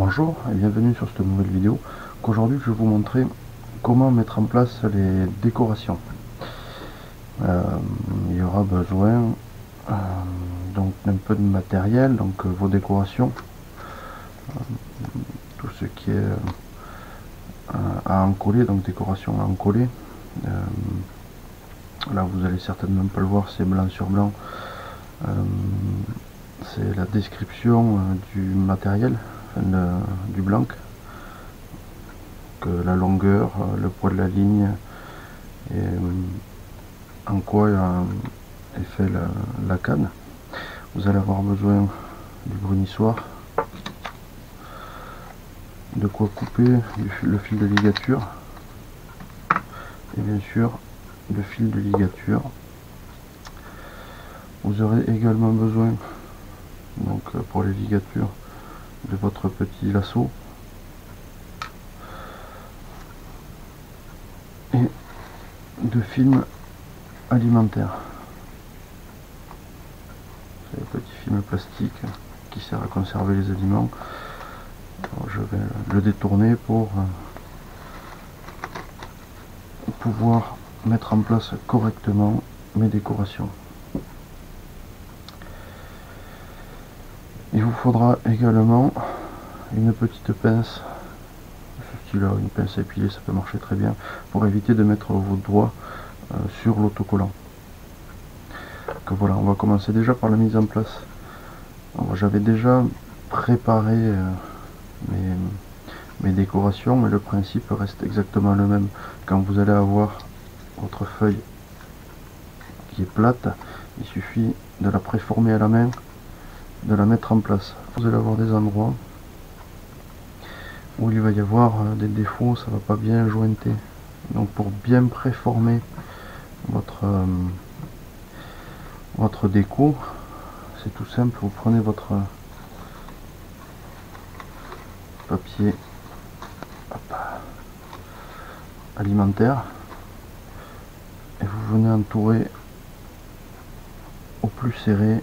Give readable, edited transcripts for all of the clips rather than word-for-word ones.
Bonjour et bienvenue sur cette nouvelle vidéo. Aujourd'hui je vais vous montrer comment mettre en place les décorations. Il y aura besoin donc d'un peu de matériel, donc vos décorations, tout ce qui est à encoller, donc décoration à encoller. Là vous allez certainement pas le voir, c'est blanc sur blanc. C'est la description du matériel, du blanc, que la longueur, le poids de la ligne et en quoi est fait la canne. Vous allez avoir besoin du brunissoir, de quoi couper le fil de ligature et bien sûr le fil de ligature. Vous aurez également besoin, donc pour les ligatures, de votre petit lasso et de film alimentaire. C'est le petit film plastique qui sert à conserver les aliments. Alors, je vais le détourner pour pouvoir mettre en place correctement mes décorations. Il vous faudra également une petite pince, ce style-là, une pince à épiler, ça peut marcher très bien, pour éviter de mettre vos doigts sur l'autocollant. Donc voilà, on va commencer déjà par la mise en place. J'avais déjà préparé mes décorations, mais le principe reste exactement le même. Quand vous allez avoir votre feuille qui est plate, il suffit de la préformer à la main, de la mettre en place. Vous allez avoir des endroits où il va y avoir des défauts, ça va pas bien jointer. Donc pour bien préformer votre déco, c'est tout simple, vous prenez votre papier alimentaire et vous venez entourer au plus serré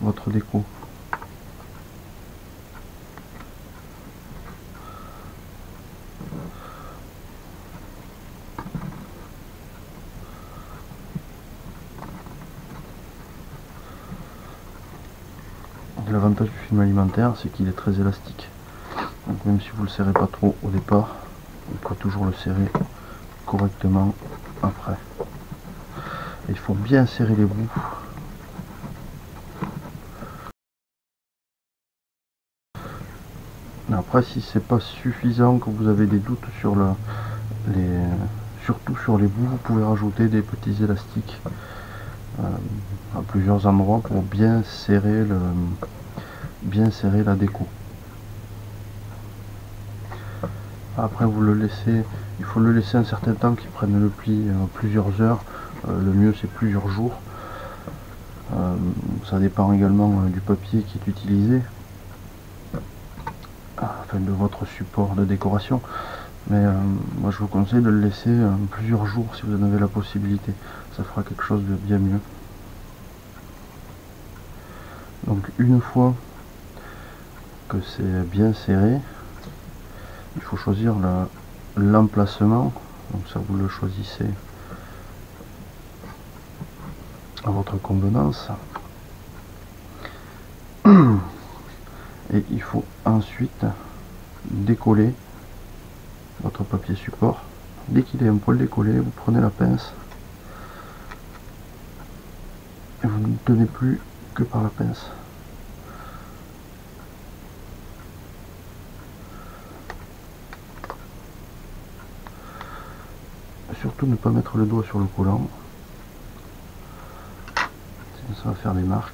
votre déco. L'avantage du film alimentaire, c'est qu'il est très élastique. Donc même si vous le serrez pas trop au départ, il faut toujours le serrer correctement après. Et il faut bien serrer les bouts. Après, si c'est pas suffisant, que vous avez des doutes sur surtout sur les bouts, vous pouvez rajouter des petits élastiques à plusieurs endroits pour bien serrer la déco. Après vous le laissez, il faut le laisser un certain temps qu'il prenne le pli, plusieurs heures, le mieux c'est plusieurs jours. Ça dépend également du papier qui est utilisé, enfin de votre support de décoration, mais moi je vous conseille de le laisser plusieurs jours si vous en avez la possibilité, ça fera quelque chose de bien mieux. Donc une fois que c'est bien serré, il faut choisir l'emplacement, donc ça vous le choisissez à votre convenance. Et il faut ensuite décoller votre papier support. Dès qu'il est un poil décollé, vous prenez la pince et vous ne tenez plus que par la pince. Surtout ne pas mettre le doigt sur le collant, sinon ça va faire des marques.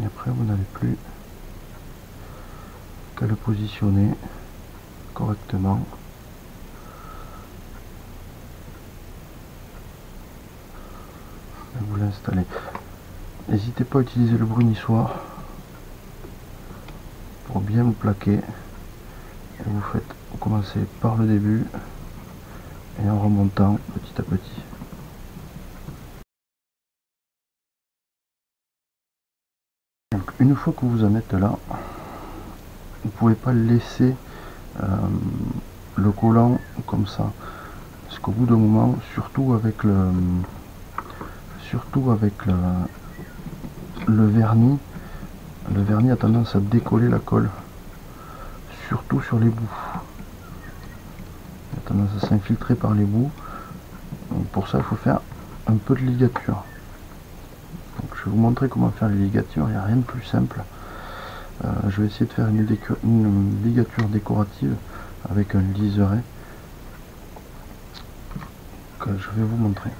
Et après vous n'avez plus qu'à le positionner correctement. Et vous l'installez. N'hésitez pas à utiliser le brunissoir pour bien vous plaquer. Et vous commencez par le début et en remontant petit à petit. Donc une fois que vous en êtes là, vous pouvez pas laisser le collant comme ça, parce qu'au bout d'un moment, surtout avec le vernis a tendance à décoller la colle, surtout sur les bouts. Il a tendance à s'infiltrer par les bouts. Donc pour ça, il faut faire un peu de ligature. Donc je vais vous montrer comment faire les ligatures. Il n'y a rien de plus simple. Je vais essayer de faire une ligature décorative avec un liseré que je vais vous montrer.